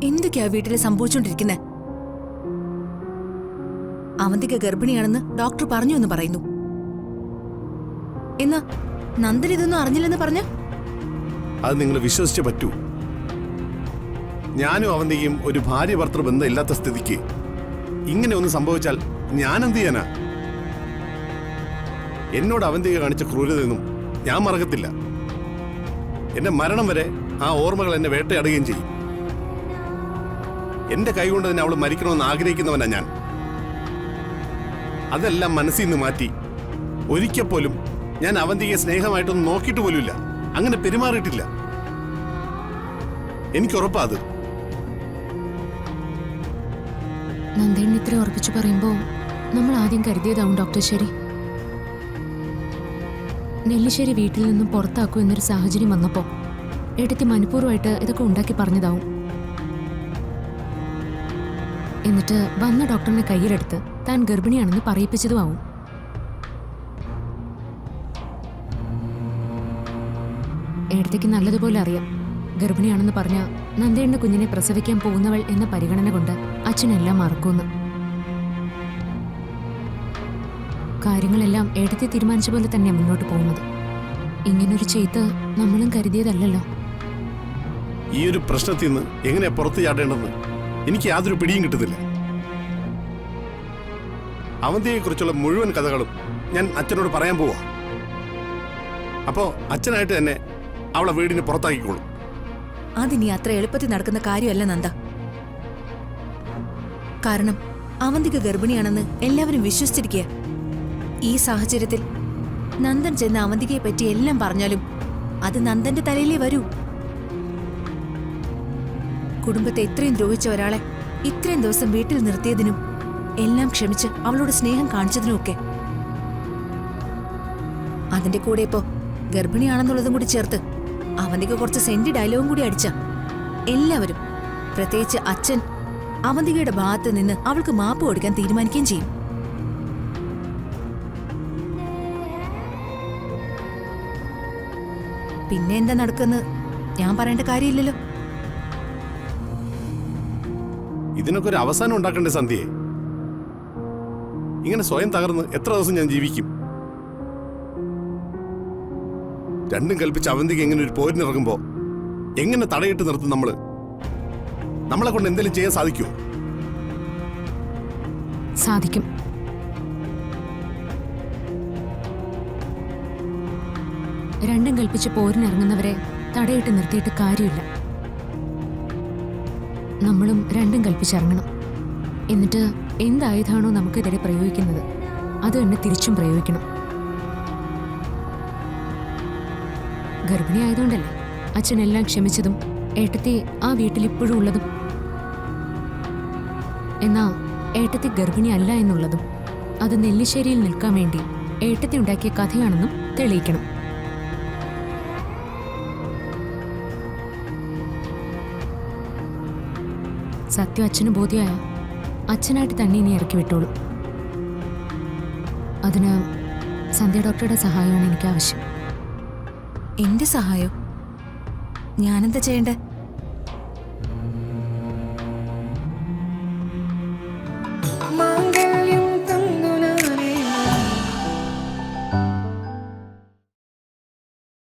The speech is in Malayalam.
എന്തൊക്കെയാ വീട്ടിൽ സംഭവിച്ചുകൊണ്ടിരിക്കുന്നത്? അവന്തിക ഗർഭിണിയാണെന്ന് ഡോക്ടർ പറഞ്ഞു എന്ന് പറയുന്നു. എന്നാ നന്ദൻ ഇതൊന്നും അറിഞ്ഞില്ലെന്ന് പറഞ്ഞ അത് നിങ്ങൾ വിശ്വസിച്ചേ പറ്റൂ. ഞാനും അവന്തികയും ഒരു ഭാര്യ ഭർത്തൃ ബന്ധം ഇല്ലാത്ത സ്ഥിതിക്ക് ഇങ്ങനെ ഒന്ന് സംഭവിച്ചാൽ ഞാൻ എന്ത് ചെയ്യാനാ? എന്നോട് അവന്തിക കാണിച്ച ക്രൂരതയൊന്നും ഞാൻ മറക്കത്തില്ല. എന്റെ മരണം വരെ ആ ഓർമ്മകൾ എന്നെ വേട്ടയാടുകയും ചെയ്യും. എന്റെ കൈകൊണ്ട് തന്നെ അവൾ മരിക്കണമെന്ന് ആഗ്രഹിക്കുന്നവനാ ഞാൻ. അതെല്ലാം മനസ്സിൽ നിന്ന് മാറ്റി ഒരിക്കൽ പോലും ഞാൻ അവന്തികയെ സ്നേഹമായിട്ടൊന്നും നോക്കിയിട്ട് പോലുമില്ല. അങ്ങനെ പെരുമാറിയിട്ടില്ല. എനിക്കുറപ്പാ അത്. നന്ദേണ്ണ ഇത്ര ഉറപ്പിച്ചു പറയുമ്പോ നമ്മൾ ആദ്യം കരുതിയതാവും ഡോക്ടർ ശരി. നെല്ലിശ്ശേരി വീട്ടിൽ നിന്നും പുറത്താക്കൂ എന്നൊരു സാഹചര്യം വന്നപ്പോ ഏട്ടത്തി മനഃപൂർവ്വമായിട്ട് ഇതൊക്കെ ഉണ്ടാക്കി പറഞ്ഞതാവും. എന്നിട്ട് വന്ന ഡോക്ടറിനെ കയ്യിലെടുത്ത് താൻ ഗർഭിണിയാണെന്ന് പറയിപ്പിച്ചതുമാവും. ഏടത്തേക്ക് നല്ലതുപോലെ അറിയാം, ഗർഭിണിയാണെന്ന് പറഞ്ഞ നന്ദേണ്ണ കുഞ്ഞിനെ പ്രസവിക്കാൻ പോകുന്നവൾ എന്ന പരിഗണന കൊണ്ട് അച്ഛനെല്ലാം മറക്കുന്നു. കാര്യങ്ങളെല്ലാം ഏടത്തെ തീരുമാനിച്ച പോലെ തന്നെയാണ് മുന്നോട്ട് പോകുന്നത്. ഇങ്ങനൊരു ചെയ്ത്ത് നമ്മളും കരുതിയതല്ലല്ലോ. ഈ ഒരു പ്രശ്നത്തിൽ നിന്ന് എങ്ങനെയാ പുറത്തു ചാടേണ്ടെന്ന് എനിക്ക് യാതൊരു പിടിയും കിട്ടുന്നില്ല. അവന്തിയെക്കുറിച്ചുള്ള മുഴുവൻ കഥകളും ഞാൻ അച്ഛനോട് പറയാൻ പോവാ. അപ്പോ അച്ഛനായിട്ട് തന്നെ അവളെ വീടിന് പുറത്താക്കിക്കോളും. അതിനി അത്ര എളുപ്പത്തിൽ നടക്കുന്ന കാര്യമല്ല നന്ദ. കാരണം അവന്തിക ഗർഭിണിയാണെന്ന് എല്ലാവരും വിശ്വസിച്ചിരിക്കുക. ഈ സാഹചര്യത്തിൽ നന്ദൻ ചെന്ന് അവന്തികയെ പറ്റി എല്ലാം പറഞ്ഞാലും അത് നന്ദന്റെ തലയിലേ വരൂ. കുടുംബത്തെ ഇത്രയും ദ്രോഹിച്ച ഒരാളെ ഇത്രയും ദിവസം വീട്ടിൽ നിർത്തിയതിനും എല്ലാം ക്ഷമിച്ച് അവളോട് സ്നേഹം കാണിച്ചതിനുമൊക്കെ അതിന്റെ കൂടെ ഇപ്പോ ഗർഭിണിയാണെന്നുള്ളതും കൂടി ചേർത്ത് അവന്തിക കുറച്ച് സെന്റി ഡയലോഗും കൂടി അടിച്ച എല്ലാവരും, പ്രത്യേകിച്ച് അച്ഛൻ, അവന്തികയുടെ ഭാഗത്ത് നിന്ന് അവൾക്ക് മാപ്പ് കൊടുക്കാൻ തീരുമാനിക്കുകയും ചെയ്യും. പിന്നെ എന്താ നടക്കുന്ന ഞാൻ പറയേണ്ട കാര്യമില്ലല്ലോ. ഇതിനൊക്കെ ഒരു അവസാനം ഉണ്ടാക്കണ്ടേ സന്ധ്യയെ? ഇങ്ങനെ സ്വയം തകർന്ന് എത്ര ദിവസം ഞാൻ ജീവിക്കും? രണ്ടും കൽപ്പിച്ച് അവന്തിക എങ്ങനെ ഒരു പോരിനിറങ്ങുമ്പോ എങ്ങനെ തടയിട്ട് നിർത്തും? നമ്മളെ കൊണ്ട് എന്തെങ്കിലും ചെയ്യാൻ സാധിക്കുമോ? സാധിക്കും. രണ്ടും കൽപ്പിച്ച് പോരിനിറങ്ങുന്നവരെ തടയിട്ട് നിർത്തിയിട്ട് കാര്യമില്ല. നമ്മളും രണ്ടും കൽപ്പിച്ചിറങ്ങണം. എന്നിട്ട് എന്തായുധാണോ നമുക്കെതിരെ പ്രയോഗിക്കുന്നത് അത് തന്നെ തിരിച്ചും പ്രയോഗിക്കണം. ഗർഭിണി ആയതുകൊണ്ടല്ലേ അച്ഛനെല്ലാം ക്ഷമിച്ചതും ഏട്ടത്തി ആ വീട്ടിൽ ഇപ്പോഴും ഉള്ളതും. എന്നാ ഏട്ടത്തി ഗർഭിണി അല്ല എന്നുള്ളതും അത് നെല്ലിശ്ശേരിയിൽ നിൽക്കാൻ വേണ്ടി ഏട്ടത്തി ഉണ്ടാക്കിയ കഥയാണെന്നും തെളിയിക്കണം. സത്യം അച്ഛന് ബോധ്യമായ അച്ഛനായിട്ട് തന്നെ ഇനി ഇറക്കി വിട്ടോളൂ. അതിന് സന്ധ്യ ഡോക്ടറുടെ സഹായമാണ് എനിക്ക് ആവശ്യം. എന്റെ സഹായോ? ഞാനെന്താ ചെയ്യണ്ടേ?